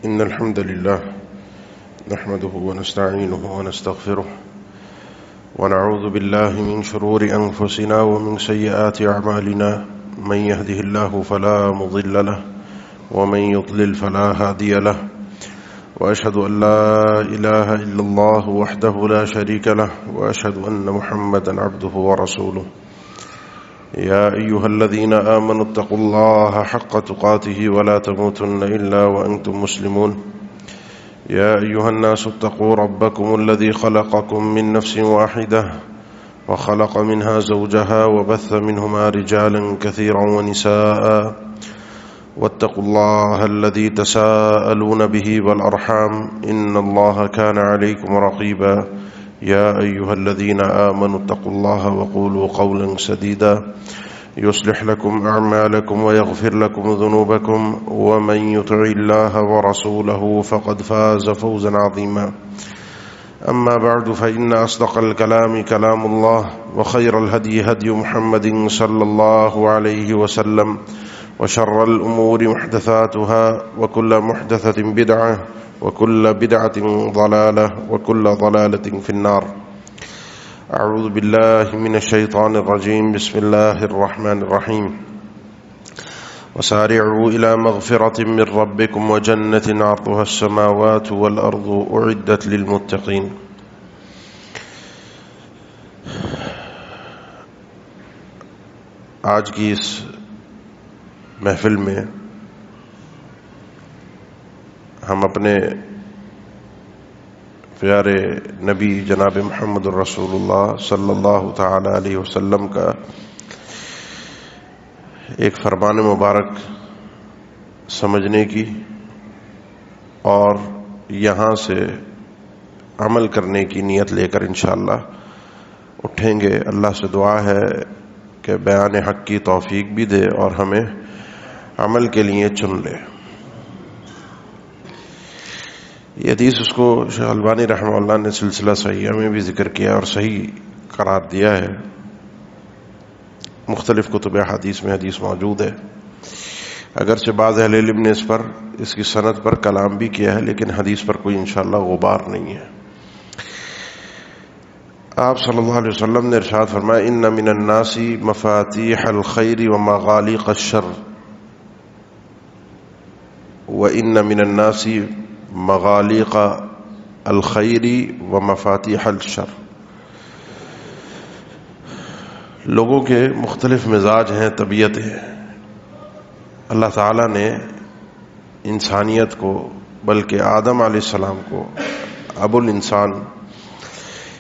إن الحمد لله نحمده ونستعينه ونستغفره ونعوذ بالله من شرور أنفسنا ومن سيئات أعمالنا من يهده الله فلا مضل له ومن يضلل فلا هادي له وأشهد أن لا إله إلا الله وحده لا شريك له وأشهد أن محمدا عبده ورسوله يا أيها الذين آمنوا اتقوا الله حق تقاته ولا تموتن إلا وأنتم مسلمون يا أيها الناس اتقوا ربكم الذي خلقكم من نفس واحدة وخلق منها زوجها وبث منهما رجالا كثيرا ونساء واتقوا الله الذي تساءلون به والأرحام إن الله كان عليكم رقيبا يا أيها الذين آمنوا اتقوا الله وقولوا قولا سديدا يصلح لكم أعمالكم ويغفر لكم ذنوبكم ومن يطع الله ورسوله فقد فاز فوزا عظيما أما بعد فإن أصدق الكلام كلام الله وخير الهدي هدي محمد صلى الله عليه وسلم وشر الأمور محدثاتها وكل محدثة بدعة وكل بدعة ضلالة وكل ضلالة في النار أعوذ بالله من الشيطان الرجيم بسم الله الرحمن الرحيم وسارعوا إلى مغفرة من ربكم وجنة عرضها السماوات والأرض أعدت للمتقين. آج کی اس محفل میں ہم اپنے پیارے نبی جناب محمد الرسول اللہ صلی اللہ تعالی علیہ وسلم کا ایک فرمان مبارک سمجھنے کی اور یہاں سے عمل کرنے کی نیت لے کر انشاءاللہ اٹھیں گے. اللہ سے دعا ہے کہ بیان حق کی توفیق بھی دے اور ہمیں عمل کے لیے چن لے. یہ حدیث اس کو شیخ البانی رحمہ اللہ نے سلسلہ صحیحہ میں بھی ذکر کیا اور صحیح قرار دیا ہے. مختلف کتب حدیث میں حدیث موجود ہے. اگرچہ بعض اہل علم نے اس کی سند پر کلام بھی کیا ہے لیکن حدیث پر کوئی انشاءاللہ غبار نہیں ہے. آپ صلی اللہ علیہ وسلم نے ارشاد فرمایا ان من الناس مفاتیح الخیر ومغالق الشر وان من الناس مغالق الخیر ومفاتیح الشر. لوگوں کے مختلف مزاج ہیں، طبیعتیں ہیں. اللہ تعالیٰ نے انسانیت کو بلکہ آدم علیہ السلام کو ابو الانسان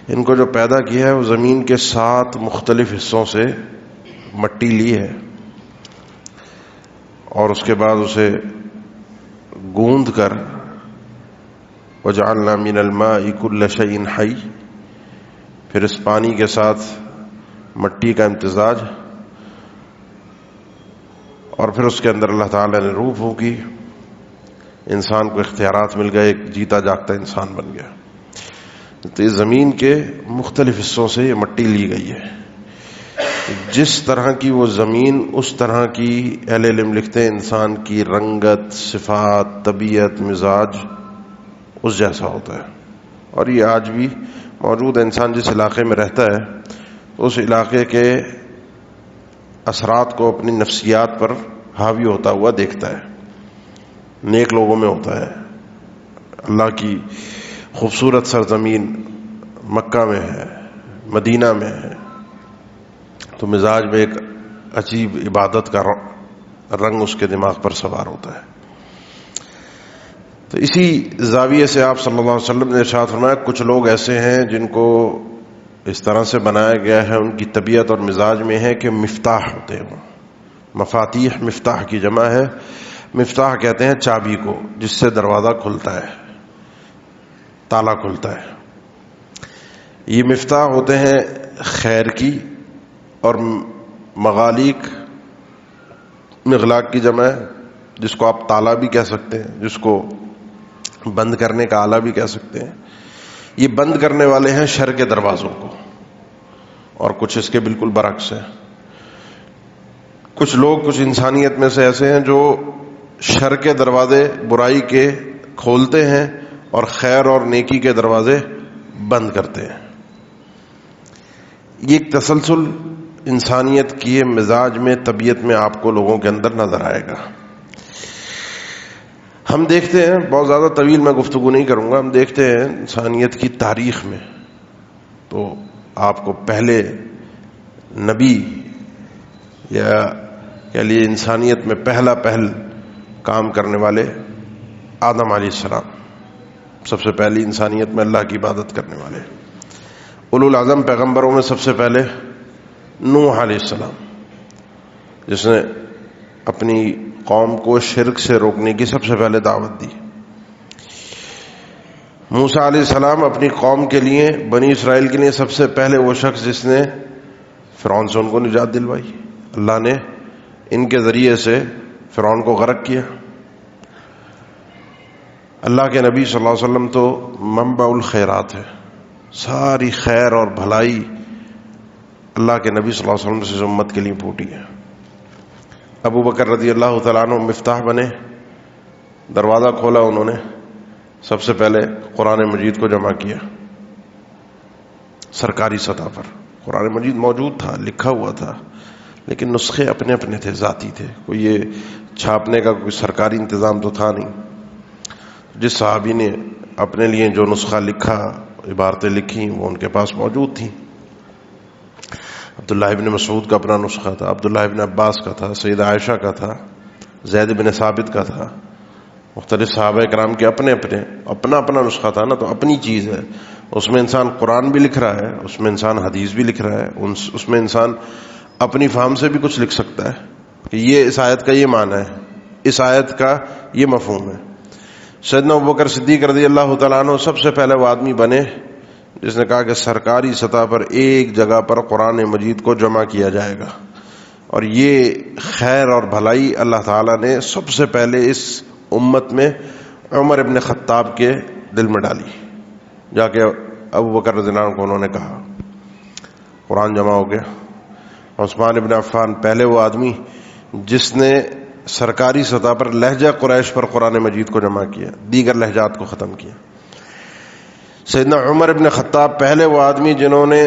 ان کو جو پیدا کیا ہے وہ زمین کے 7 مختلف حصوں سے مٹی لی ہے اور اس کے بعد اسے گوندھ کر وَجَعَلْنَا مِنَ الْمَاءِ كُلَّ شَيْءٍ حَيٍّ، پھر اس پانی کے ساتھ مٹی کا امتزاج اور پھر اس کے اندر اللہ تعالیٰ نے روح پھونکی. انسان کو اختیارات مل گئے، ایک جیتا جاگتا انسان بن گیا. تو اس زمین کے مختلف حصوں سے یہ مٹی لی گئی ہے. جس طرح کی وہ زمین اس طرح کی اہل علم لکھتے ہیں انسان کی رنگت، صفات، طبیعت، مزاج اس جیسا ہوتا ہے. اور یہ آج بھی موجود ہے. انسان جس علاقے میں رہتا ہے اس علاقے کے اثرات کو اپنی نفسیات پر حاوی ہوتا ہوا دیکھتا ہے. نیک لوگوں میں ہوتا ہے. اللہ کی خوبصورت سرزمین مکہ میں ہے، مدینہ میں ہے، تو مزاج میں ایک عجیب عبادت کا رنگ اس کے دماغ پر سوار ہوتا ہے. تو اسی زاویے سے آپ صلی اللہ علیہ وسلم نے ارشاد فرمایا کچھ لوگ ایسے ہیں جن کو اس طرح سے بنایا گیا ہے، ان کی طبیعت اور مزاج میں ہے کہ مفتاح ہوتے ہیں. مفاتیح مفتاح کی جمع ہے. مفتاح کہتے ہیں چابی کو جس سے دروازہ کھلتا ہے، تالا کھلتا ہے. یہ مفتاح ہوتے ہیں خیر کی. اور مغالق مغلاق کی جمع ہے جس کو آپ تالا بھی کہہ سکتے ہیں، جس کو بند کرنے کا آلہ بھی کہہ سکتے ہیں. یہ بند کرنے والے ہیں شر کے دروازوں کو، اور کچھ اس کے بالکل برعکس ہیں. کچھ لوگ کچھ انسانیت میں سے ایسے ہیں جو شر کے دروازے، برائی کے کھولتے ہیں اور خیر اور نیکی کے دروازے بند کرتے ہیں۔ یہ ایک تسلسل انسانیت کی مزاج میں، طبیعت میں آپ کو لوگوں کے اندر نظر آئے گا۔ ہم دیکھتے ہیں، بہت زیادہ طویل میں گفتگو نہیں کروں گا، ہم دیکھتے ہیں انسانیت کی تاریخ میں تو آپ کو پہلے نبی یا کہہ لیے انسانیت میں پہل کام کرنے والے آدم علیہ السلام، سب سے پہلی انسانیت میں اللہ کی عبادت کرنے والے۔ اولو العزم پیغمبروں میں سب سے پہلے نوح علیہ السلام، جس نے اپنی قوم کو شرک سے روکنے کی سب سے پہلے دعوت دی۔ موسیٰ علیہ السلام اپنی قوم کے لیے، بنی اسرائیل کے لیے سب سے پہلے وہ شخص جس نے فرعون سے ان کو نجات دلوائی۔ اللہ نے ان کے ذریعے سے فرعون کو غرق کیا۔ اللہ کے نبی صلی اللہ علیہ وسلم تو منبع الخیرات ہے، ساری خیر اور بھلائی اللہ کے نبی صلی اللہ علیہ وسلم سے اس امت کے لیے پھوٹی ہے۔ ابو بکر رضی اللہ تعالیٰ عنہ مفتاح بنے، دروازہ کھولا انہوں نے، سب سے پہلے قرآن مجید کو جمع کیا۔ سرکاری سطح پر قرآن مجید موجود تھا، لکھا ہوا تھا، لیکن نسخے اپنے اپنے تھے، ذاتی تھے، کوئی یہ چھاپنے کا کوئی سرکاری انتظام تو تھا نہیں۔ جس صحابی نے اپنے لیے جو نسخہ لکھا، عبارتیں لکھی، وہ ان کے پاس موجود تھیں۔ عبداللہ ابن مسعود کا اپنا نسخہ تھا، عبداللہ ابن عباس کا تھا، سیدہ عائشہ کا تھا، زید بن ثابت کا تھا، مختلف صحابہ کرام کے اپنا نسخہ تھا نا، تو اپنی چیز ہے۔ اس میں انسان قرآن بھی لکھ رہا ہے، اس میں انسان حدیث بھی لکھ رہا ہے، اس میں انسان اپنی فہم سے بھی کچھ لکھ سکتا ہے کہ یہ اس آیت کا یہ معنی ہے، اس آیت کا یہ مفہوم ہے۔ سیدنا ابوبکر صدیق رضی اللہ تعالیٰ عنہ سب سے پہلے وہ آدمی بنے جس نے کہا کہ سرکاری سطح پر ایک جگہ پر قرآن مجید کو جمع کیا جائے گا، اور یہ خیر اور بھلائی اللہ تعالیٰ نے سب سے پہلے اس امت میں عمر ابن خطاب کے دل میں ڈالی۔ جا کے ابو بکر رضی اللہ عنہ کو انہوں نے کہا، قرآن جمع ہو گیا۔ عثمان ابن عفان پہلے وہ آدمی جس نے سرکاری سطح پر لہجہ قریش پر قرآن مجید کو جمع کیا، دیگر لہجات کو ختم کیا۔ سیدنا عمر ابن خطاب پہلے وہ آدمی جنہوں نے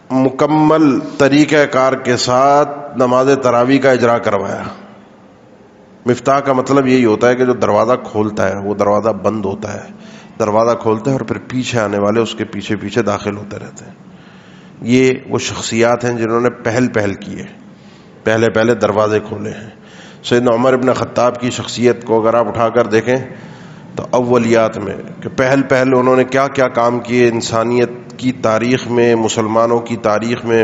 مکمل طریقہ کار کے ساتھ نماز تراویح کا اجرا کروایا۔ مفتاح کا مطلب یہی ہوتا ہے کہ جو دروازہ کھولتا ہے وہ دروازہ بند ہوتا ہے، دروازہ کھولتا ہے اور پھر پیچھے آنے والے اس کے پیچھے پیچھے داخل ہوتے رہتے ہیں۔ یہ وہ شخصیات ہیں جنہوں نے پہل کی ہے، پہلے دروازے کھولے ہیں۔ سیدنا عمر ابن خطاب کی شخصیت کو اگر آپ اٹھا کر دیکھیں تو اولیات میں کہ پہل انہوں نے کیا کیا کام کیے انسانیت کی تاریخ میں، مسلمانوں کی تاریخ میں،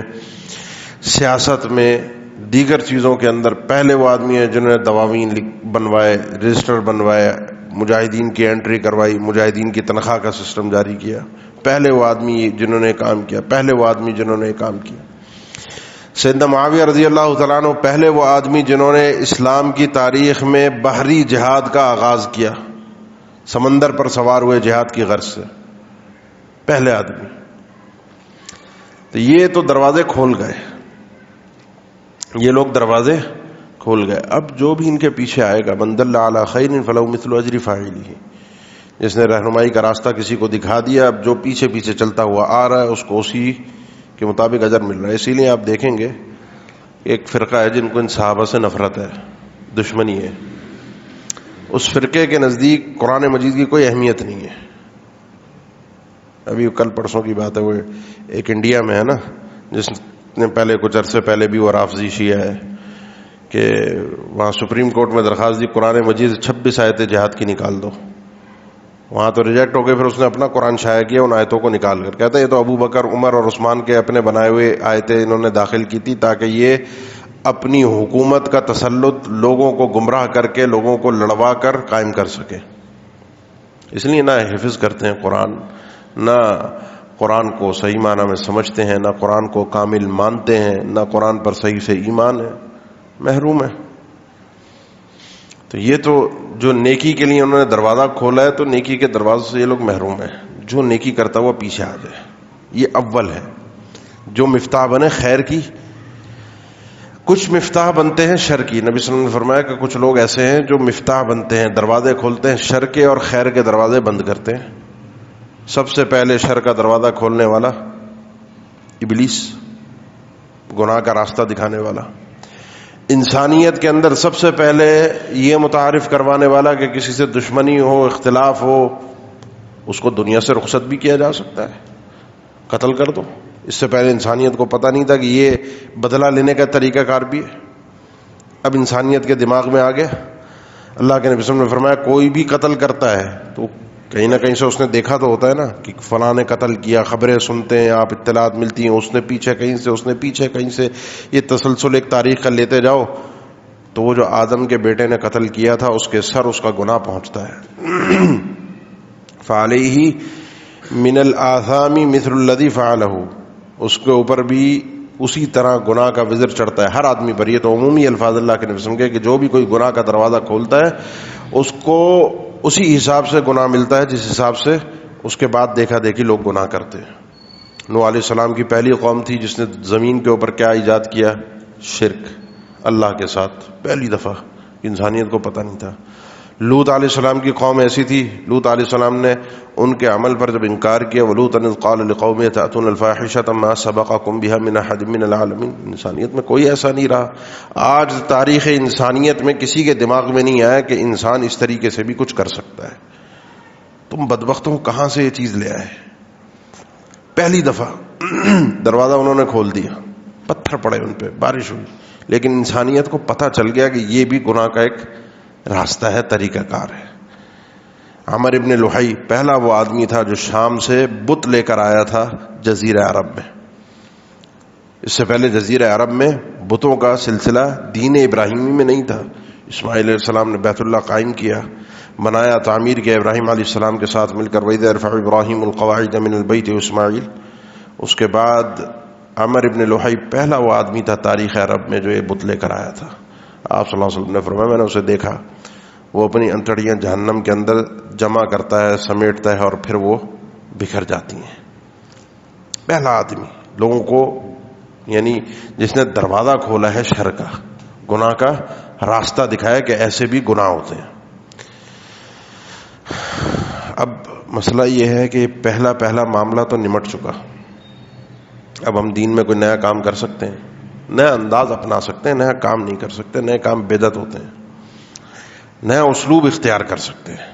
سیاست میں، دیگر چیزوں کے اندر پہلے وہ آدمی ہیں جنہوں نے دواوین بنوائے، رجسٹر بنوائے، مجاہدین کی انٹری کروائی، مجاہدین کی تنخواہ کا سسٹم جاری کیا۔ پہلے وہ آدمی جنہوں نے کام کیا، پہلے وہ آدمی جنہوں نے کام کیا۔ سیدنا معاویہ رضی اللہ تعالیٰ عنہ پہلے وہ آدمی جنہوں نے اسلام کی تاریخ میں بحری جہاد کا آغاز کیا، سمندر پر سوار ہوئے جہاد کی غرض سے، پہلے آدمی۔ تو یہ تو دروازے کھول گئے، یہ لوگ دروازے کھول گئے۔ اب جو بھی ان کے پیچھے آئے گا، من دل علی خیر فلہ مثل اجر فاعلہ، جس نے رہنمائی کا راستہ کسی کو دکھا دیا، اب جو پیچھے پیچھے چلتا ہوا آ رہا ہے اس کو اسی کے مطابق اجر مل رہا ہے۔ اسی لیے آپ دیکھیں گے ایک فرقہ ہے جن کو ان صحابہ سے نفرت ہے، دشمنی ہے، اس فرقے کے نزدیک قرآن مجید کی کوئی اہمیت نہیں ہے۔ ابھی کل پرسوں کی بات ہے، وہ ایک انڈیا میں ہے نا، جس نے پہلے کچھ عرصے پہلے بھی وہ رافضی شیعہ ہے کہ وہاں سپریم کورٹ میں درخواست دی قرآن مجید 26 آیتیں جہاد کی نکال دو، وہاں تو ریجیکٹ ہو گئے۔ پھر اس نے اپنا قرآن شائع کیا ان آیتوں کو نکال کر، کہتا ہے یہ تو ابو بکر، عمر اور عثمان کے اپنے بنائے ہوئے آیتیں انہوں نے داخل کی تھی تاکہ یہ اپنی حکومت کا تسلط لوگوں کو گمراہ کر کے، لوگوں کو لڑوا کر قائم کر سکے۔ اس لیے نہ حفظ کرتے ہیں قرآن، نہ قرآن کو صحیح معنی میں سمجھتے ہیں، نہ قرآن کو کامل مانتے ہیں، نہ قرآن پر صحیح سے ایمان ہے، محروم ہے۔ تو یہ تو جو نیکی کے لیے انہوں نے دروازہ کھولا ہے، تو نیکی کے دروازے سے یہ لوگ محروم ہیں۔ جو نیکی کرتا ہوا پیچھے آ جائے، یہ اول ہے۔ جو مفتاح بنے خیر کی، کچھ مفتاح بنتے ہیں شر کی. نبی صلی اللہ علیہ وسلم نے فرمایا کہ کچھ لوگ ایسے ہیں جو مفتاح بنتے ہیں, دروازے کھولتے ہیں شر کے اور خیر کے دروازے بند کرتے ہیں. سب سے پہلے شر کا دروازہ کھولنے والا ابلیس, گناہ کا راستہ دکھانے والا. انسانیت کے اندر سب سے پہلے یہ متعارف کروانے والا کہ کسی سے دشمنی ہو, اختلاف ہو, اس کو دنیا سے رخصت بھی کیا جا سکتا ہے, قتل کر دو. اس سے پہلے انسانیت کو پتہ نہیں تھا کہ یہ بدلہ لینے کا طریقہ کار بھی ہے. اب انسانیت کے دماغ میں آ گیا. اللہ کے نبی صلی اللہ علیہ وسلم نے فرمایا کوئی بھی قتل کرتا ہے تو کہیں نہ کہیں سے اس نے دیکھا تو ہوتا ہے نا کہ فلاں نے قتل کیا, خبریں سنتے ہیں آپ, اطلاعات ملتی ہیں, اس نے پیچھے کہیں سے, اس نے پیچھے کہیں سے, یہ تسلسل ایک تاریخ کا لیتے جاؤ تو وہ جو آدم کے بیٹے نے قتل کیا تھا اس کے سر اس کا گناہ پہنچتا ہے. فعلیہ من الآثام مثل الذی فعلہ, اس کے اوپر بھی اسی طرح گناہ کا وزر چڑھتا ہے ہر آدمی پر. یہ تو عمومی الفاظ اللہ کے نبی سمجھے کہ جو بھی کوئی گناہ کا دروازہ کھولتا ہے اس کو اسی حساب سے گناہ ملتا ہے جس حساب سے اس کے بعد دیکھا دیکھی لوگ گناہ کرتے ہیں. نوح علیہ السلام کی پہلی قوم تھی جس نے زمین کے اوپر کیا ایجاد کیا؟ شرک اللہ کے ساتھ, پہلی دفعہ. انسانیت کو پتہ نہیں تھا. لوط علیہ السلام کی قوم ایسی تھی, لوط علیہ السلام نے ان کے عمل پر جب انکار کیا, وَلُوطًا إِذْ قَالَ لِقَوْمِهِ أَتَأْتُونَ الْفَاحِشَةَ مَا سَبَقَكُم بِهَا مِنْ أَحَدٍ مِّنَ الْعَالَمِينَ. انسانیت میں کوئی ایسا نہیں رہا. آج تاریخ انسانیت میں کسی کے دماغ میں نہیں آیا کہ انسان اس طریقے سے بھی کچھ کر سکتا ہے. تم بدبختوں کہاں سے یہ چیز لے آئے؟ پہلی دفعہ دروازہ انہوں نے کھول دیا, پتھر پڑے ان پہ, بارش ہوئی, لیکن انسانیت کو پتہ چل گیا کہ یہ بھی گناہ کا ایک راستہ ہے, طریقہ کار ہے. عمر ابن لحی پہلا وہ آدمی تھا جو شام سے بت لے کر آیا تھا جزیرہ عرب میں. اس سے پہلے جزیرہ عرب میں بتوں کا سلسلہ دین ابراہیمی میں نہیں تھا. اسماعیل علیہ السلام نے بیت اللہ قائم کیا, بنایا, تعمیر کیا ابراہیم علیہ السلام کے ساتھ مل کر. وَإِذْ يَرْفَعُ إِبْرَاهِيمُ الْقَوَاعِدَ مِنَ الْبَيْتِ وَإِسْمَاعِيلُ. اس کے بعد عمر ابن لحی پہلا وہ آدمی تھا تاریخ عرب میں جو یہ بت لے کر آیا تھا. آپ صلی اللہ علیہ وسلم نے فرمایا میں نے اسے دیکھا, وہ اپنی انتڑیاں جہنم کے اندر جمع کرتا ہے, سمیٹتا ہے اور پھر وہ بکھر جاتی ہیں. پہلا آدمی لوگوں کو, یعنی جس نے دروازہ کھولا ہے شر کا, گناہ کا راستہ دکھایا کہ ایسے بھی گناہ ہوتے ہیں. اب مسئلہ یہ ہے کہ پہلا معاملہ تو نمٹ چکا. اب ہم دین میں کوئی نیا کام کر سکتے ہیں, نیا انداز اپنا سکتے ہیں, نیا کام نہیں کر سکتے. نئے کام بدعت ہوتے ہیں. نیا اسلوب اختیار کر سکتے ہیں,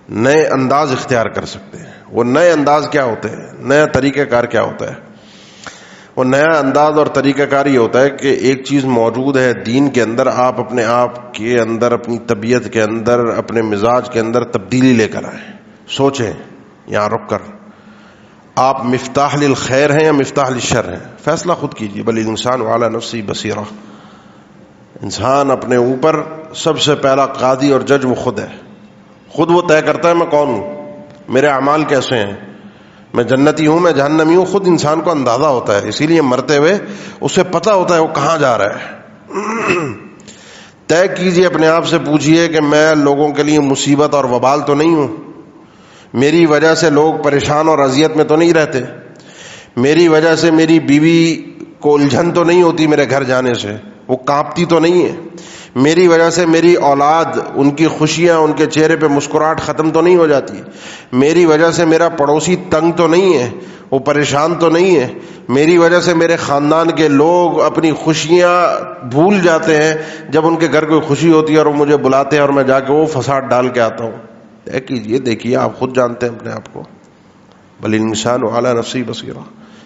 نئے انداز اختیار کر سکتے ہیں. وہ نئے انداز کیا ہوتے ہیں, نیا طریقہ کار کیا ہوتا ہے؟ وہ نیا انداز اور طریقہ کار یہ ہوتا ہے کہ ایک چیز موجود ہے دین کے اندر, آپ اپنے آپ کے اندر, اپنی طبیعت کے اندر, اپنے مزاج کے اندر تبدیلی لے کر آئیں. سوچیں یہاں رک کر, آپ مفتاح للخیر ہیں یا مفتاح للشر ہیں؟ فیصلہ خود کیجیے. بل الانسان علی نفسہ بصیرہ. انسان اپنے اوپر سب سے پہلا قاضی اور جج وہ خود ہے. خود وہ طے کرتا ہے میں کون ہوں, میرے اعمال کیسے ہیں, میں جنتی ہوں, میں جہنمی ہوں. خود انسان کو اندازہ ہوتا ہے, اسی لیے مرتے ہوئے اسے پتہ ہوتا ہے وہ کہاں جا رہا ہے. طے کیجئے, اپنے آپ سے پوچھئے کہ میں لوگوں کے لیے مصیبت اور وبال تو نہیں ہوں, میری وجہ سے لوگ پریشان اور اذیت میں تو نہیں رہتے, میری وجہ سے میری بیوی کو الجھن تو نہیں ہوتی میرے گھر جانے سے, وہ کانپتی تو نہیں ہے, میری وجہ سے میری اولاد, ان کی خوشیاں, ان کے چہرے پہ مسکراہٹ ختم تو نہیں ہو جاتی, میری وجہ سے میرا پڑوسی تنگ تو نہیں ہے, وہ پریشان تو نہیں ہے, میری وجہ سے میرے خاندان کے لوگ اپنی خوشیاں بھول جاتے ہیں جب ان کے گھر کوئی خوشی ہوتی ہے اور وہ مجھے بلاتے ہیں اور میں جا کے وہ فساد ڈال کے آتا ہوں. طے کیجیے, دیکھیے, آپ خود جانتے ہیں اپنے آپ کو. بل الانسان علی نفسہ بصیرہ.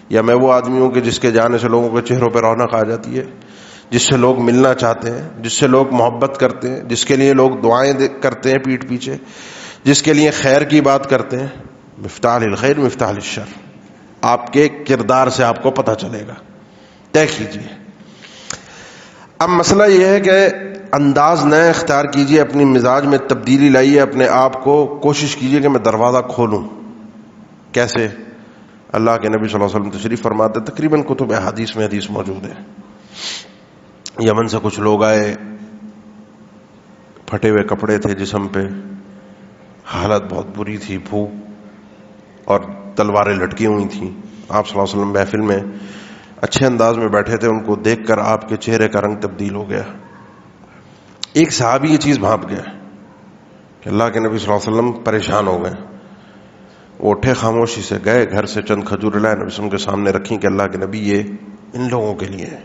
یا میں وہ آدمی ہوں کہ جس کے جانے سے لوگوں کے چہروں پہ رونق آ جاتی ہے, جس سے لوگ ملنا چاہتے ہیں, جس سے لوگ محبت کرتے ہیں, جس کے لیے لوگ دعائیں کرتے ہیں پیٹھ پیچھے, جس کے لیے خیر کی بات کرتے ہیں. مفتاح للخیر مفتاح للشر. آپ کے کردار سے آپ کو پتہ چلے گا. طے کیجیے. اب مسئلہ یہ ہے کہ انداز نئے اختیار کیجیے, اپنی مزاج میں تبدیلی لائیے, اپنے آپ کو کوشش کیجیے کہ میں دروازہ کھولوں. کیسے؟ اللہ کے نبی صلی اللہ علیہ وسلم تشریف فرماتے, تقریباً کتب احادیث میں حدیث موجود ہے. یمن سے کچھ لوگ آئے, پھٹے ہوئے کپڑے تھے جسم پہ, حالت بہت بری تھی, بھوک اور تلواریں لٹکی ہوئی تھیں. آپ صلی اللہ علیہ وسلم محفل میں اچھے انداز میں بیٹھے تھے، ان کو دیکھ کر آپ کے چہرے کا رنگ تبدیل ہو گیا. ایک صحابی یہ چیز بھانپ گیا کہ اللہ کے نبی صلی اللہ علیہ وسلم پریشان ہو گئے. وہ اٹھے، خاموشی سے گئے گھر سے، چند کھجور لائے، نبی صلی اللہ علیہ وسلم کے سامنے رکھیں کہ اللہ کے نبی یہ ان لوگوں کے لیے ہے.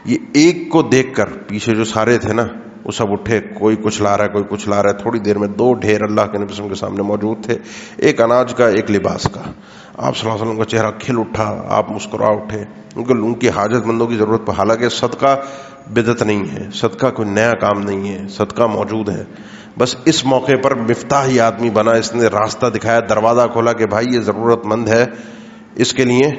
یہ ایک کو دیکھ کر پیچھے جو سارے تھے نا وہ سب اٹھے، کوئی کچھ لا رہا ہے، کوئی کچھ لا رہا ہے. تھوڑی دیر میں 2 ڈھیر اللہ کے نبی صلی اللہ علیہ وسلم کے سامنے موجود تھے، ایک اناج کا، ایک لباس کا. آپ صلی اللہ علیہ وسلم کا چہرہ کھل اٹھا، آپ مسکرا اٹھے. ان کی حاجت مندوں کی ضرورت پر، حالانکہ صدقہ بدعت نہیں ہے، صدقہ کوئی نیا کام نہیں ہے، صدقہ موجود ہے. بس اس موقع پر مفتاح ہی آدمی بنا، اس نے راستہ دکھایا، دروازہ کھولا کہ بھائی یہ ضرورت مند ہے، اس کے لیے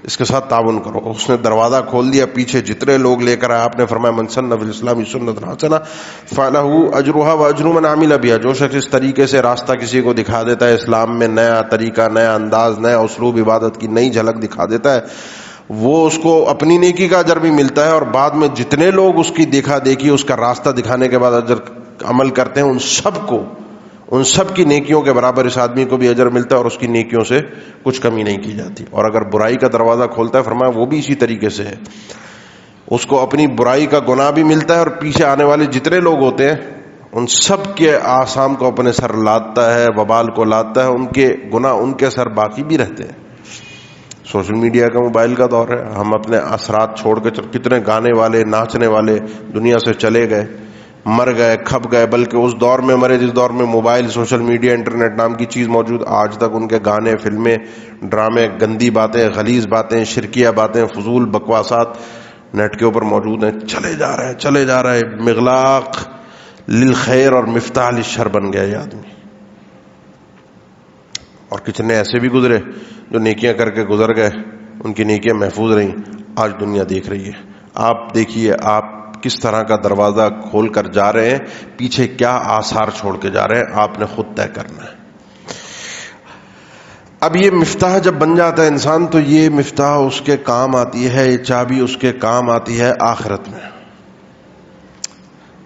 اس کے ساتھ تعاون کرو. اس نے دروازہ کھول دیا، پیچھے جتنے لوگ لے کر آئے. آپ نے فرمایا من سن فی الاسلام سنۃ حسنہ فلہ اجرھا واجر من عمل بھا. جو شخص اس طریقے سے راستہ کسی کو دکھا دیتا ہے، اسلام میں نیا طریقہ، نیا انداز، نیا اسلوب عبادت کی نئی جھلک دکھا دیتا ہے، وہ اس کو اپنی نیکی کا اجر بھی ملتا ہے، اور بعد میں جتنے لوگ اس کی دیکھا دیکھی، اس کا راستہ دکھانے کے بعد اجر عمل کرتے ہیں، ان سب کی نیکیوں کے برابر اس آدمی کو بھی اجر ملتا ہے، اور اس کی نیکیوں سے کچھ کمی نہیں کی جاتی. اور اگر برائی کا دروازہ کھولتا ہے، فرمایا وہ بھی اسی طریقے سے ہے، اس کو اپنی برائی کا گناہ بھی ملتا ہے، اور پیچھے آنے والے جتنے لوگ ہوتے ہیں ان سب کے آثام کو اپنے سر لادتا ہے، وبال کو لادتا ہے، ان کے گناہ ان کے سر باقی بھی رہتے ہیں. سوشل میڈیا کا، موبائل کا دور ہے، ہم اپنے اثرات چھوڑ کے کتنے گانے والے، ناچنے والے دنیا سے چلے گئے، مر گئے، کھپ گئے. بلکہ اس دور میں مرے جس دور میں موبائل، سوشل میڈیا، انٹرنیٹ نام کی چیز موجود، آج تک ان کے گانے، فلمیں، ڈرامے، گندی باتیں، غلیظ باتیں، شرکیہ باتیں، فضول بکواسات نیٹ کے اوپر موجود ہیں. چلے جا رہا ہے. مغلاق للخیر اور مفتاح للشر بن گیا یہ آدمی. اور کتنے ایسے بھی گزرے جو نیکیاں کر کے گزر گئے، ان کی نیکیاں محفوظ رہیں، آج دنیا دیکھ رہی ہے. آپ دیکھیے آپ کس طرح کا دروازہ کھول کر جا رہے ہیں، پیچھے کیا آثار چھوڑ کے جا رہے ہیں، آپ نے خود طے کرنا ہے. اب یہ مفتاح جب بن جاتا ہے انسان، تو یہ مفتاح اس کے کام آتی ہے، یہ چابی اس کے کام آتی ہے آخرت میں.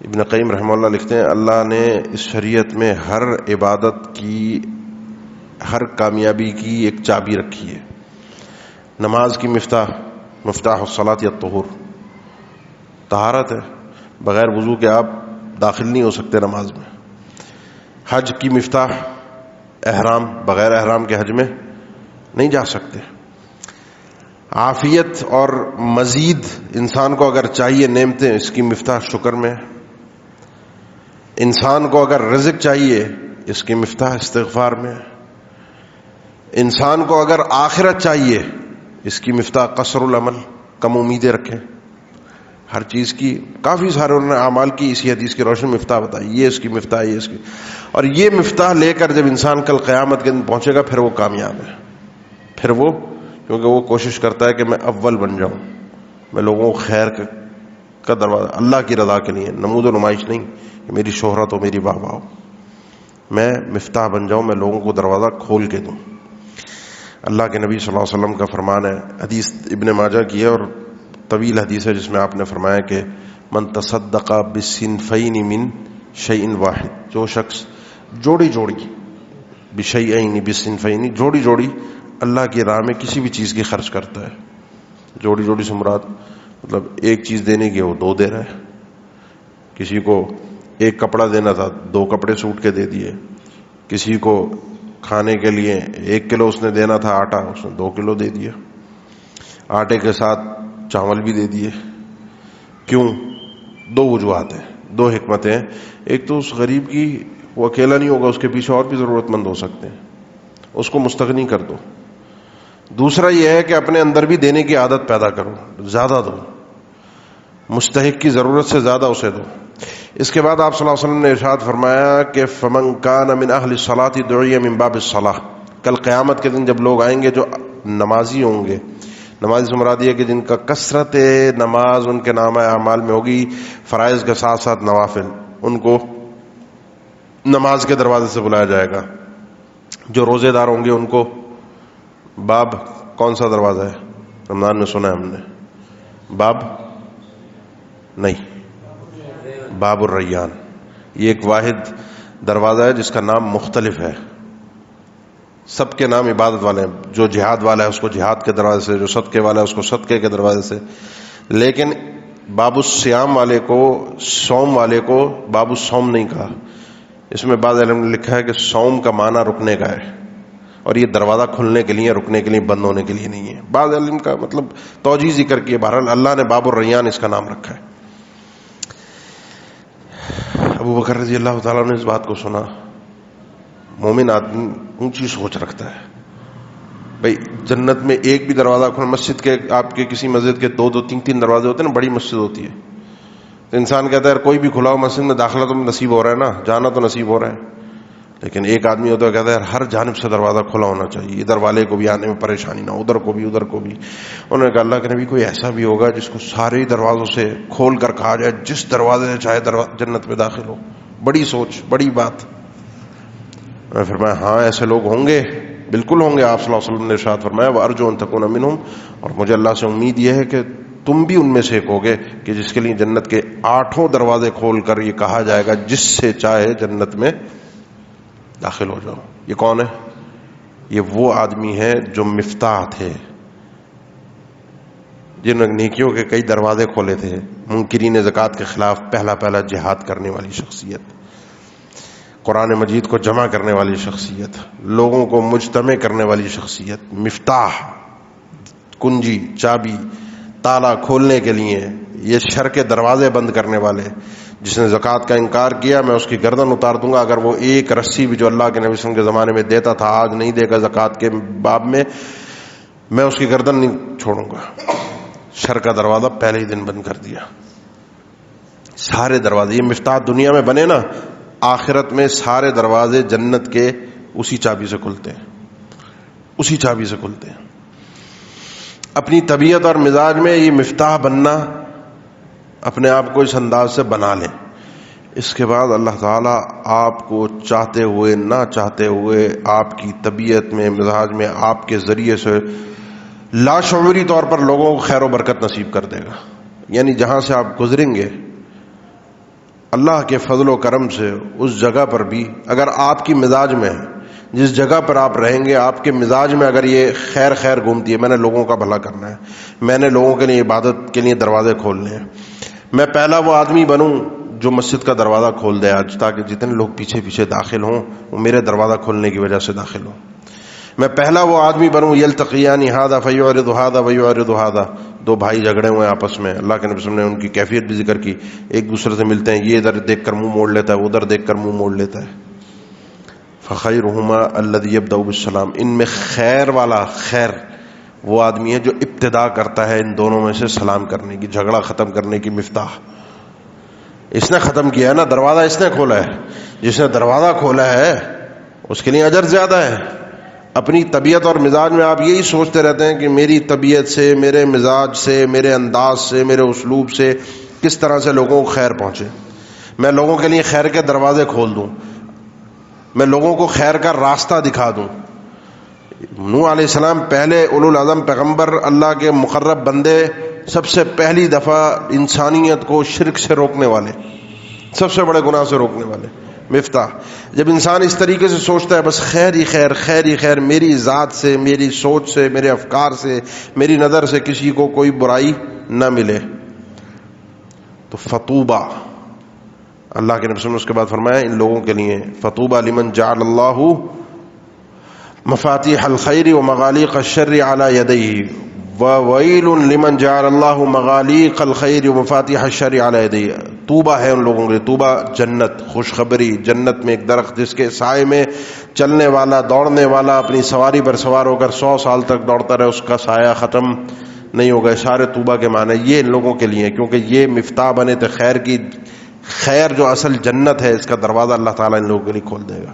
ابن قیم رحمہ اللہ لکھتے ہیں اللہ نے اس شریعت میں ہر عبادت کی، ہر کامیابی کی ایک چابی رکھی ہے. نماز کی مفتاح الصلاۃ الطہور، طہارت ہے، بغیر وضو کے آپ داخل نہیں ہو سکتے نماز میں. حج کی مفتاح احرام، بغیر احرام کے حج میں نہیں جا سکتے. عافیت اور مزید انسان کو اگر چاہیے نعمتیں، اس کی مفتاح شکر میں. انسان کو اگر رزق چاہیے، اس کی مفتاح استغفار میں. انسان کو اگر آخرت چاہیے، اس کی مفتاح قصر العمل، کم امیدیں رکھیں. ہر چیز کی کافی سارے انہوں نے اعمال کی اسی حدیث کی روشن مفتاح بتائی، یہ اس کی مفتاح، یہ اس کی. اور یہ مفتاح لے کر جب انسان کل قیامت کے دن پہنچے گا، پھر وہ کامیاب ہے. پھر وہ، کیونکہ وہ کوشش کرتا ہے کہ میں اول بن جاؤں، میں لوگوں کو خیر کا دروازہ، اللہ کی رضا کے لیے، نمود و نمائش نہیں کہ میری شہرت ہو، میری واہ واہ ہو، میں مفتاح بن جاؤں، میں لوگوں کو دروازہ کھول کے دوں. اللہ کے نبی صلی اللہ علیہ وسلم کا فرمان ہے، حدیث ابن ماجہ کی ہے اور طویل حدیث ہے، جس میں آپ نے فرمایا کہ من تصدق بصنفین من شیء واحد، جو شخص جوڑی بشیئین بصنفین، جوڑی اللہ کی راہ میں کسی بھی چیز کی خرچ کرتا ہے. جوڑی سے مراد مطلب ایک چیز دینے کی وہ 2 دے رہا ہے. کسی کو ایک کپڑا دینا تھا، 2 کپڑے سوٹ کے دے دیے. کسی کو کھانے کے لیے 1 کلو اس نے دینا تھا آٹا، اس نے 2 کلو دے دیا. آٹے کے ساتھ چاول بھی دے دیے. کیوں؟ 2 وجوہات ہیں، 2 حکمتیں ہیں. ایک تو اس غریب کی، وہ اکیلا نہیں ہوگا، اس کے پیچھے اور بھی ضرورت مند ہو سکتے ہیں، اس کو مستغنی کر دو. دوسرا یہ ہے کہ اپنے اندر بھی دینے کی عادت پیدا کرو، زیادہ دو، مستحق کی ضرورت سے زیادہ اسے دو. اس کے بعد آپ صلی اللہ علیہ وسلم نے ارشاد فرمایا کہ فمن کان من اہل الصلاۃ دعی من باب الصلاۃ. کل قیامت کے دن جب لوگ آئیں گے جو نمازی ہوں گے، نمازی سے مراد یہ کہ جن کا کثرت نماز ان کے نامہ اعمال میں ہوگی، فرائض کے ساتھ ساتھ نوافل، ان کو نماز کے دروازے سے بلایا جائے گا. جو روزے دار ہوں گے ان کو باب، کون سا دروازہ ہے رمضان میں سنا ہے ہم نے؟ باب نہیں، باب الریان. یہ ایک واحد دروازہ ہے جس کا نام مختلف ہے. سب کے نام عبادت والے ہیں. جو جہاد والا ہے اس کو جہاد کے دروازے سے، جو صدقے والا ہے اس کو صدقے کے دروازے سے. لیکن باب الصیام والے کو، صوم والے کو باب الصوم نہیں کہا. اس میں بعض علم نے لکھا ہے کہ صوم کا معنی رکنے کا ہے، اور یہ دروازہ کھلنے کے لیے، رکنے کے لیے، بند ہونے کے لیے نہیں ہے. بعض علم کا مطلب توجیہ ذکر کی ہے. بہرحال اللہ نے باب الریان اس کا نام رکھا ہے. ابو بکر رضی اللہ تعالیٰ نے اس بات کو سنا. مومن آدمی اونچی سوچ رکھتا ہے. بھائی جنت میں ایک بھی دروازہ کھلا، مسجد کے آپ کے کسی مسجد کے دو تین دروازے ہوتے ہیں نا، بڑی مسجد ہوتی ہے، تو انسان کہتا ہے کوئی بھی کھلا ہو مسجد میں داخلہ تو نصیب ہو رہا ہے نا، جانا تو نصیب ہو رہا ہے. لیکن ایک آدمی ہوتا ہے کہتا ہے ہر جانب سے دروازہ کھلا ہونا چاہیے، ادھر والے کو بھی آنے میں پریشانی نہ، ادھر کو بھی ادھر کو بھی. انہوں نے کہا اللہ کے نبی کوئی ایسا بھی ہوگا جس کو سارے دروازوں سے کھول کر کہا جائے جس دروازے سے چاہے جنت میں داخل ہو. بڑی سوچ، بڑی بات. میں فرمایا ہاں ایسے لوگ ہوں گے، بالکل ہوں گے. آپ صلی اللہ علیہ وسلم نے ارشاد فرمایا وَأَرْجُو أَن تَكُونَ مِنْهُمْ، اور مجھے اللہ سے امید یہ ہے کہ تم بھی ان میں سے ایک ہوگے کہ جس کے لیے جنت کے 8 دروازے کھول کر یہ کہا جائے گا جس سے چاہے جنت میں داخل ہو جاؤ. یہ کون ہے؟ یہ وہ آدمی ہے جو مفتاح تھے، جنہوں نے نیکیوں کے کئی دروازے کھولے تھے. منکرین زکوٰۃ کے خلاف پہلا جہاد کرنے والی شخصیت، قرآن مجید کو جمع کرنے والی شخصیت، لوگوں کو مجتمع کرنے والی شخصیت. مفتاح، کنجی، چابی، تالا کھولنے کے لیے، یہ شر کے دروازے بند کرنے والے. جس نے زکوٰۃ کا انکار کیا میں اس کی گردن اتار دوں گا. اگر وہ ایک رسی بھی جو اللہ کے نبی صلی اللہ علیہ وسلم کے زمانے میں دیتا تھا آج نہیں دے گا زکوٰۃ کے باب میں اس کی گردن نہیں چھوڑوں گا. شر کا دروازہ پہلے ہی دن بند کر دیا. سارے دروازے، یہ مفتاح دنیا میں بنے نا، آخرت میں سارے دروازے جنت کے اسی چابی سے کھلتے ہیں، اسی چابی سے کھلتے ہیں. اپنی طبیعت اور مزاج میں یہ مفتاح بننا، اپنے آپ کو اس انداز سے بنا لیں. اس کے بعد اللہ تعالیٰ آپ کو چاہتے ہوئے نہ چاہتے ہوئے آپ کی طبیعت میں، مزاج میں، آپ کے ذریعے سے لاشعوری طور پر لوگوں کو خیر و برکت نصیب کر دے گا. یعنی جہاں سے آپ گزریں گے اللہ کے فضل و کرم سے اس جگہ پر بھی اگر آپ کی مزاج میں ہے، جس جگہ پر آپ رہیں گے آپ کے مزاج میں اگر یہ خیر گھومتی ہے، میں نے لوگوں کا بھلا کرنا ہے، میں نے لوگوں کے لیے عبادت کے لیے دروازے کھولنے ہیں، میں پہلا وہ آدمی بنوں جو مسجد کا دروازہ کھول دے آج، تاکہ جتنے لوگ پیچھے داخل ہوں وہ میرے دروازہ کھولنے کی وجہ سے داخل ہوں. میں پہلا وہ آدمی بنوں یلتقیان ھذا فیعرض ھذا ویعرض ھذا. 2 بھائی جھگڑے ہوئے آپس میں، اللہ کے نبی صلی اللہ علیہ وسلم نے ان کی کیفیت بھی ذکر کی. ایک دوسرے سے ملتے ہیں، یہ ادھر دیکھ کر منہ موڑ لیتا ہے، ادھر دیکھ کر منہ موڑ لیتا ہے. فخیرہما الذی یبدأ بالسلام. ان میں خیر والا خیر وہ آدمی ہے جو ابتدا کرتا ہے ان دونوں میں سے سلام کرنے کی، جھگڑا ختم کرنے کی. مفتاح اس نے ختم کیا ہے نا، دروازہ اس نے کھولا ہے. جس نے دروازہ کھولا ہے اس کے لیے اجر زیادہ ہے. اپنی طبیعت اور مزاج میں آپ یہی سوچتے رہتے ہیں کہ میری طبیعت سے، میرے مزاج سے، میرے انداز سے، میرے اسلوب سے کس طرح سے لوگوں کو خیر پہنچے، میں لوگوں کے لیے خیر کے دروازے کھول دوں، میں لوگوں کو خیر کا راستہ دکھا دوں. نوح علیہ السلام پہلے اولو العزم پیغمبر، اللہ کے مقرب بندے، سب سے پہلی دفعہ انسانیت کو شرک سے روکنے والے، سب سے بڑے گناہ سے روکنے والے. مفتاح. جب انسان اس طریقے سے سوچتا ہے بس خیر ہی خیر، خیر ہی خیر، میری ذات سے، میری سوچ سے، میرے افکار سے، میری نظر سے کسی کو کوئی برائی نہ ملے، تو فطوبہ. اللہ کے نبی صلی اللہ علیہ وسلم اس کے بعد فرمایا ان لوگوں کے لیے فطوبہ لمن جعل اللہ مفاتیح الخیر ومغاليق الشر على يديه وویل لمن جعل اللہ مغاليق الخیر ومفاتیح الشر على يديه. طوبہ ہے ان لوگوں کے لیے، طوبہ جنت، خوشخبری. جنت میں ایک درخت جس کے سائے میں چلنے والا، دوڑنے والا اپنی سواری پر سوار ہو کر 100 سال تک دوڑتا رہے، اس کا سایہ ختم نہیں ہوگا. سارے طوبہ کے معنی یہ ان لوگوں کے لیے، کیونکہ یہ مفتاح بنے تھے خیر کی. خیر جو اصل جنت ہے اس کا دروازہ اللہ تعالیٰ ان لوگوں کے لیے کھول دے گا.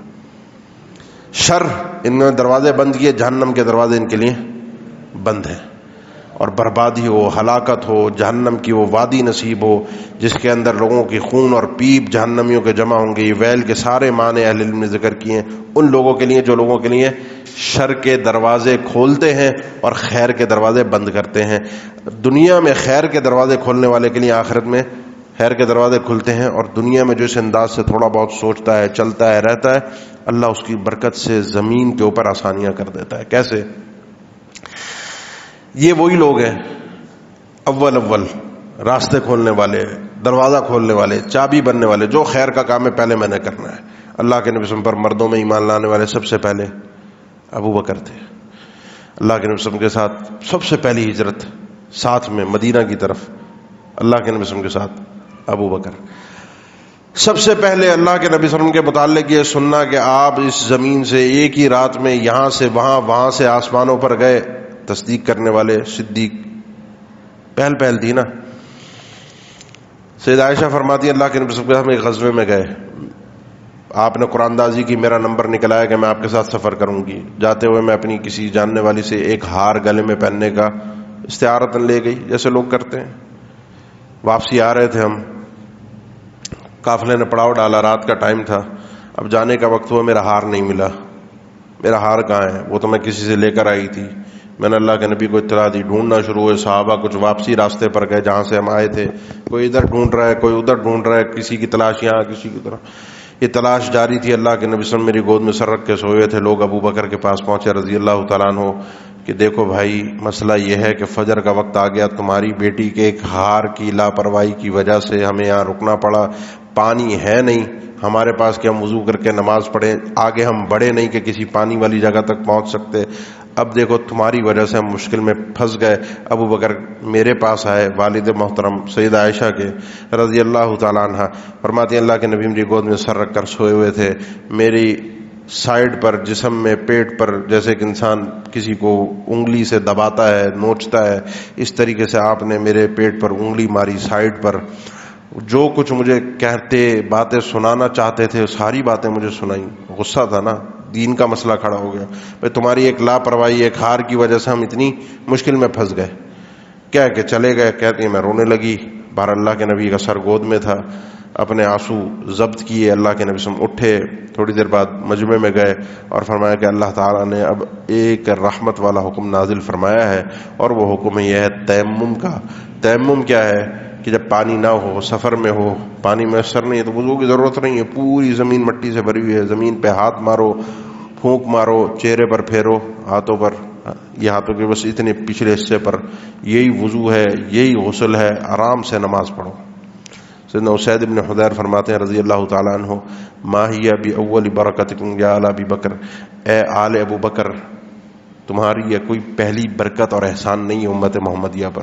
شر ان میں دروازے بند کیے، جہنم کے دروازے ان کے لیے بند ہیں. اور بربادی ہو، ہلاکت ہو، جہنم کی وہ وادی نصیب ہو جس کے اندر لوگوں کی خون اور پیپ جہنمیوں کے جمع ہوں گے. یہ ویل کے سارے معنی اہل علم نے ذکر کیے ہیں ان لوگوں کے لیے جو لوگوں کے لیے شر کے دروازے کھولتے ہیں اور خیر کے دروازے بند کرتے ہیں. دنیا میں خیر کے دروازے کھولنے والے کے لیے آخرت میں خیر کے دروازے کھلتے ہیں. اور دنیا میں جو اس انداز سے تھوڑا بہت سوچتا ہے، چلتا ہے، رہتا ہے، اللہ اس کی برکت سے زمین کے اوپر آسانیاں کر دیتا ہے. کیسے؟ یہ وہی لوگ ہیں اول راستے کھولنے والے، دروازہ کھولنے والے، چابی بننے والے. جو خیر کا کام ہے پہلے میں نے کرنا ہے. اللہ کے نبی صلی اللہ علیہ وسلم پر مردوں میں ایمان لانے والے سب سے پہلے ابو بکر تھے. اللہ کے نبی صلی اللہ علیہ وسلم کے ساتھ سب سے پہلی ہجرت ساتھ میں مدینہ کی طرف اللہ کے نبی صلی اللہ علیہ وسلم کے ساتھ ابو بکر. سب سے پہلے اللہ کے نبی صلی اللہ علیہ وسلم کے متعلق یہ سننا کہ آپ اس زمین سے ایک ہی رات میں یہاں سے وہاں، وہاں سے آسمانوں پر گئے، تصدیق کرنے والے صدیق پہل تھی نا. سیدہ عائشہ فرماتی ہے اللہ کے نبی صلی اللہ علیہ وسلم ایک غزوے میں گئے، آپ نے قرآن دازی کی، میرا نمبر نکل آیا کہ میں آپ کے ساتھ سفر کروں گی. جاتے ہوئے میں اپنی کسی جاننے والی سے ایک ہار گلے میں پہننے کا استعارتاً لے گئی، جیسے لوگ کرتے ہیں. واپسی آ رہے تھے ہم، قافلے نے پڑاؤ ڈالا، رات کا ٹائم تھا. اب جانے کا وقت ہوا، میرا ہار نہیں ملا. میرا ہار کہاں ہے؟ وہ تو میں کسی سے لے کر آئی تھی. میں نے اللہ کے نبی کو اطلاع دی، ڈھونڈنا شروع ہوئے. صحابہ کچھ واپسی راستے پر گئے جہاں سے ہم آئے تھے، کوئی ادھر ڈھونڈ رہا ہے، کوئی ادھر ڈھونڈ رہا ہے، کسی کی تلاش یہاں، کسی کی طرف. یہ تلاش جاری تھی. اللہ کے نبی صلی اللہ علیہ وسلم میری گود میں سر رکھ کے سوئے تھے. لوگ ابو بکر کے پاس پہنچے رضی اللہ تعالیٰ عنہ کہ دیکھو بھائی، مسئلہ یہ ہے کہ فجر کا وقت آ گیا، تمہاری بیٹی کے ایک ہار کی لاپرواہی کی وجہ سے ہمیں یہاں رکنا پڑا. پانی ہے نہیں ہمارے پاس کہ ہم وضو کر کے نماز پڑھیں، آگے ہم بڑھے نہیں کہ کسی پانی والی جگہ تک پہنچ سکتے. اب دیکھو تمہاری وجہ سے ہم مشکل میں پھنس گئے. ابو بکر میرے پاس آئے، والد محترم سیدہ عائشہ کے رضی اللہ تعالیٰ عنہ، فرماتی ہیں اللہ کے نبی میری گود میں سر رکھ کر سوئے ہوئے تھے. میری سائڈ پر، جسم میں، پیٹ پر، جیسے کہ انسان کسی کو انگلی سے دباتا ہے، نوچتا ہے، اس طریقے سے آپ نے میرے پیٹ پر انگلی ماری، سائڈ پر. جو کچھ مجھے کہتے، باتیں سنانا چاہتے تھے، ساری باتیں مجھے سنائیں. غصہ تھا نا، دین کا مسئلہ کھڑا ہو گیا. بھائی تمہاری ایک لاپرواہی، ایک ہار کی وجہ سے ہم اتنی مشکل میں پھنس گئے. کہہ کے چلے گئے. کہتی ہیں میں رونے لگی. بہر اللہ کے نبی کا سر گود میں تھا، اپنے آنسو ضبط کیے. اللہ کے نبی صلی اللہ علیہ وسلم اٹھے، تھوڑی دیر بعد مجمع میں گئے اور فرمایا کہ اللہ تعالیٰ نے اب ایک رحمت والا حکم نازل فرمایا ہے، اور وہ حکم یہ ہے تیمم کا. تیمم کیا ہے؟ کہ جب پانی نہ ہو، سفر میں ہو، پانی میسر نہیں ہے تو وضو کی ضرورت نہیں ہے. پوری زمین مٹی سے بھری ہوئی ہے، زمین پہ ہاتھ مارو، پھونک مارو، چہرے پر پھیرو، ہاتھوں پر، یہ ہاتھوں کے بس اتنے پچھلے حصے پر. یہی وضو ہے، یہی غسل ہے. آرام سے نماز پڑھو. سیدنا اسید بن حضیر فرماتے ہیں رضی اللہ تعالیٰ عنہ، ما ہی بأول برکتکم یا آل ابی بکر، اے آل ابو بکر، تمہاری یہ کوئی پہلی برکت اور احسان نہیں ہے امت محمدیہ پر.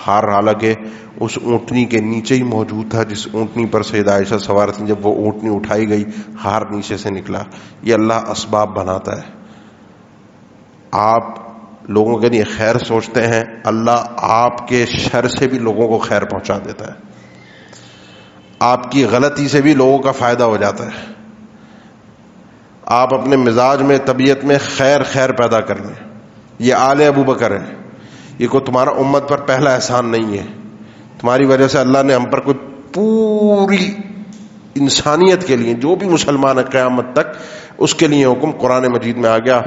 ہار حالانکہ اس اونٹنی کے نیچے ہی موجود تھا جس اونٹنی پر سیدہ عائشہ سوار تھیں. جب وہ اونٹنی اٹھائی گئی، ہار نیچے سے نکلا. یہ اللہ اسباب بناتا ہے. آپ لوگوں کے لیے خیر سوچتے ہیں، اللہ آپ کے شر سے بھی لوگوں کو خیر پہنچا دیتا ہے. آپ کی غلطی سے بھی لوگوں کا فائدہ ہو جاتا ہے. آپ اپنے مزاج میں، طبیعت میں خیر پیدا کر لیں. یہ آل ابو بکر ہے. یہ کوئی تمہارا امت پر پہلا احسان نہیں ہے. تمہاری وجہ سے اللہ نے ہم پر کوئی پوری انسانیت کے لیے، جو بھی مسلمان ہے قیامت تک، اس کے لیے حکم قرآن مجید میں آ گیا.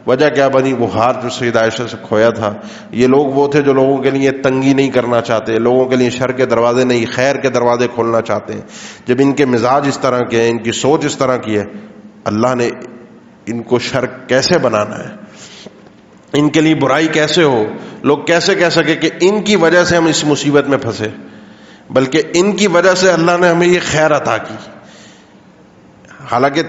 وجہ کیا بنی؟ وہ ہار جو سیدہ عائشہ سے کھویا تھا. یہ لوگ وہ تھے جو لوگوں کے لیے تنگی نہیں کرنا چاہتے، لوگوں کے لیے شر کے دروازے نہیں، خیر کے دروازے کھولنا چاہتے ہیں. جب ان کے مزاج اس طرح کے ہیں، ان کی سوچ اس طرح کی ہے، اللہ نے ان کو شر کیسے بنانا ہے، ان کے لیے برائی کیسے ہو. لوگ کیسے کہہ سکے کہ ان کی وجہ سے ہم اس مصیبت میں پھنسے، بلکہ ان کی وجہ سے اللہ نے ہمیں یہ خیر عطا کی. حالانکہ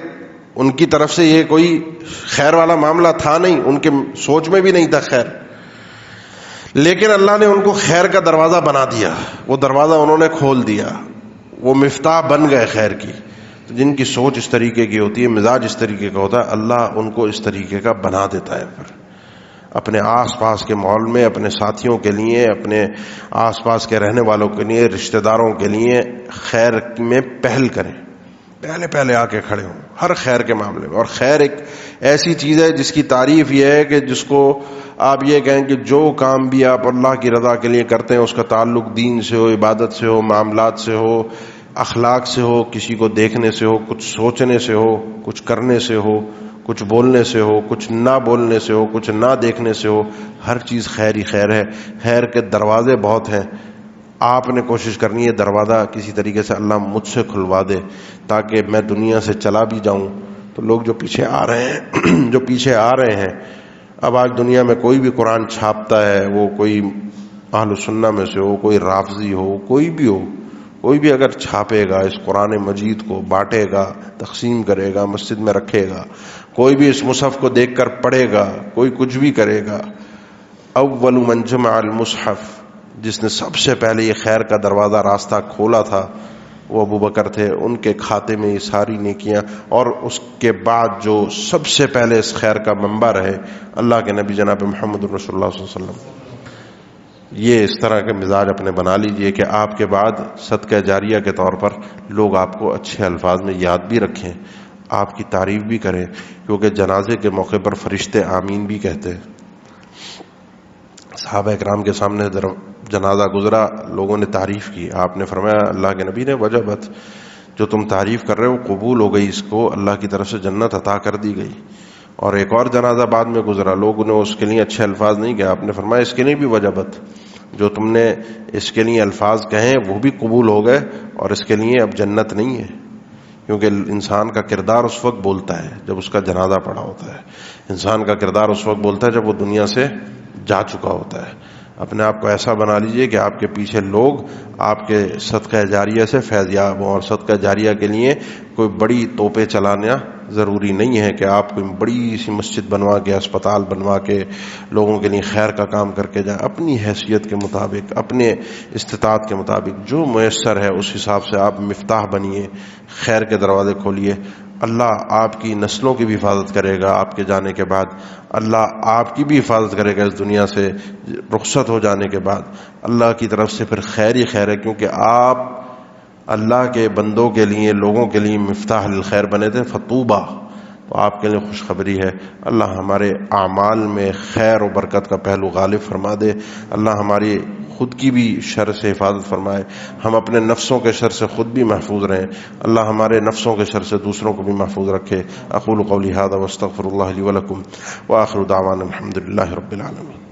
ان کی طرف سے یہ کوئی خیر والا معاملہ تھا نہیں، ان کے سوچ میں بھی نہیں تھا خیر، لیکن اللہ نے ان کو خیر کا دروازہ بنا دیا. وہ دروازہ انہوں نے کھول دیا، وہ مفتاح بن گئے خیر کی. تو جن کی سوچ اس طریقے کی ہوتی ہے، مزاج اس طریقے کا ہوتا ہے، اللہ ان کو اس طریقے کا بنا دیتا ہے. پھر اپنے آس پاس کے ماحول میں، اپنے ساتھیوں کے لیے، اپنے آس پاس کے رہنے والوں کے لیے، رشتہ داروں کے لیے خیر میں پہل کریں، پہلے آ کے کھڑے ہوں ہر خیر کے معاملے میں. اور خیر ایک ایسی چیز ہے جس کی تعریف یہ ہے کہ جس کو آپ یہ کہیں کہ جو کام بھی آپ اللہ کی رضا کے لیے کرتے ہیں، اس کا تعلق دین سے ہو، عبادت سے ہو، معاملات سے ہو، اخلاق سے ہو، کسی کو دیکھنے سے ہو، کچھ سوچنے سے ہو، کچھ کرنے سے ہو، کچھ بولنے سے ہو، کچھ نہ بولنے سے ہو، کچھ نہ دیکھنے سے ہو، ہر چیز خیر ہی خیر ہے. خیر کے دروازے بہت ہیں. آپ نے کوشش کرنی ہے دروازہ کسی طریقے سے اللہ مجھ سے کھلوا دے، تاکہ میں دنیا سے چلا بھی جاؤں تو لوگ جو پیچھے آ رہے ہیں اب آج دنیا میں کوئی بھی قرآن چھاپتا ہے، وہ کوئی اہل السنہ میں سے ہو، کوئی رافضی ہو، کوئی بھی اگر چھاپے گا اس قرآن مجید کو، بانٹے گا، تقسیم کرے گا، مسجد میں رکھے گا، کوئی بھی اس مصحف کو دیکھ کر پڑھے گا، کوئی کچھ بھی کرے گا، اول من جمع المصحف، جس نے سب سے پہلے یہ خیر کا دروازہ راستہ کھولا تھا وہ ابو بکر تھے. ان کے کھاتے میں یہ ساری نیکیاں، اور اس کے بعد جو سب سے پہلے اس خیر کا منبع رہے اللہ کے نبی جناب محمد رسول اللہ صلی اللہ علیہ وسلم. یہ اس طرح کے مزاج اپنے بنا لیجئے کہ آپ کے بعد صدقہ جاریہ کے طور پر لوگ آپ کو اچھے الفاظ میں یاد بھی رکھیں، آپ کی تعریف بھی کریں، کیونکہ جنازے کے موقع پر فرشتے آمین بھی کہتے ہیں. صحابہ اکرام کے سامنے جنازہ گزرا، لوگوں نے تعریف کی، آپ نے فرمایا اللہ کے نبی نے وجبت، جو تم تعریف کر رہے ہو قبول ہو گئی، اس کو اللہ کی طرف سے جنت عطا کر دی گئی. اور ایک اور جنازہ بعد میں گزرا، لوگوں نے اس کے لیے اچھے الفاظ نہیں کہے، آپ نے فرمایا اس کے لیے بھی وجبت، جو تم نے اس کے لیے الفاظ کہیں وہ بھی قبول ہو گئے، اور اس کے لیے اب جنت نہیں ہے. کیونکہ انسان کا کردار اس وقت بولتا ہے جب اس کا جنازہ پڑا ہوتا ہے، انسان کا کردار اس وقت بولتا ہے جب وہ دنیا سے جا چکا ہوتا ہے. اپنے آپ کو ایسا بنا لیجئے کہ آپ کے پیچھے لوگ آپ کے صدقہ جاریہ سے فیض یاب ہوں. اور صدقہ جاریہ کے لیے کوئی بڑی توپیں چلانا ضروری نہیں ہے کہ آپ کوئی بڑی سی مسجد بنوا کے، اسپتال بنوا کے لوگوں کے لیے خیر کا کام کر کے جائیں. اپنی حیثیت کے مطابق، اپنے استطاعت کے مطابق جو میسر ہے اس حساب سے آپ مفتاح بنیے، خیر کے دروازے کھولیے. اللہ آپ کی نسلوں کی بھی حفاظت کرے گا، آپ کے جانے کے بعد اللہ آپ کی بھی حفاظت کرے گا. اس دنیا سے رخصت ہو جانے کے بعد اللہ کی طرف سے پھر خیر ہی خیر ہے، کیونکہ آپ اللہ کے بندوں کے لیے، لوگوں کے لیے مفتاح للخیر بنے تھے. فطوبہ، تو آپ کے لیے خوشخبری ہے. اللہ ہمارے اعمال میں خیر و برکت کا پہلو غالب فرما دے. اللہ ہماری خود کی بھی شر سے حفاظت فرمائے، ہم اپنے نفسوں کے شر سے خود بھی محفوظ رہیں. اللہ ہمارے نفسوں کے شر سے دوسروں کو بھی محفوظ رکھے. اقول قولی ھذا واستغفر اللہ لی ولکم، وآخر دعوانا الحمد للہ رب العالمین.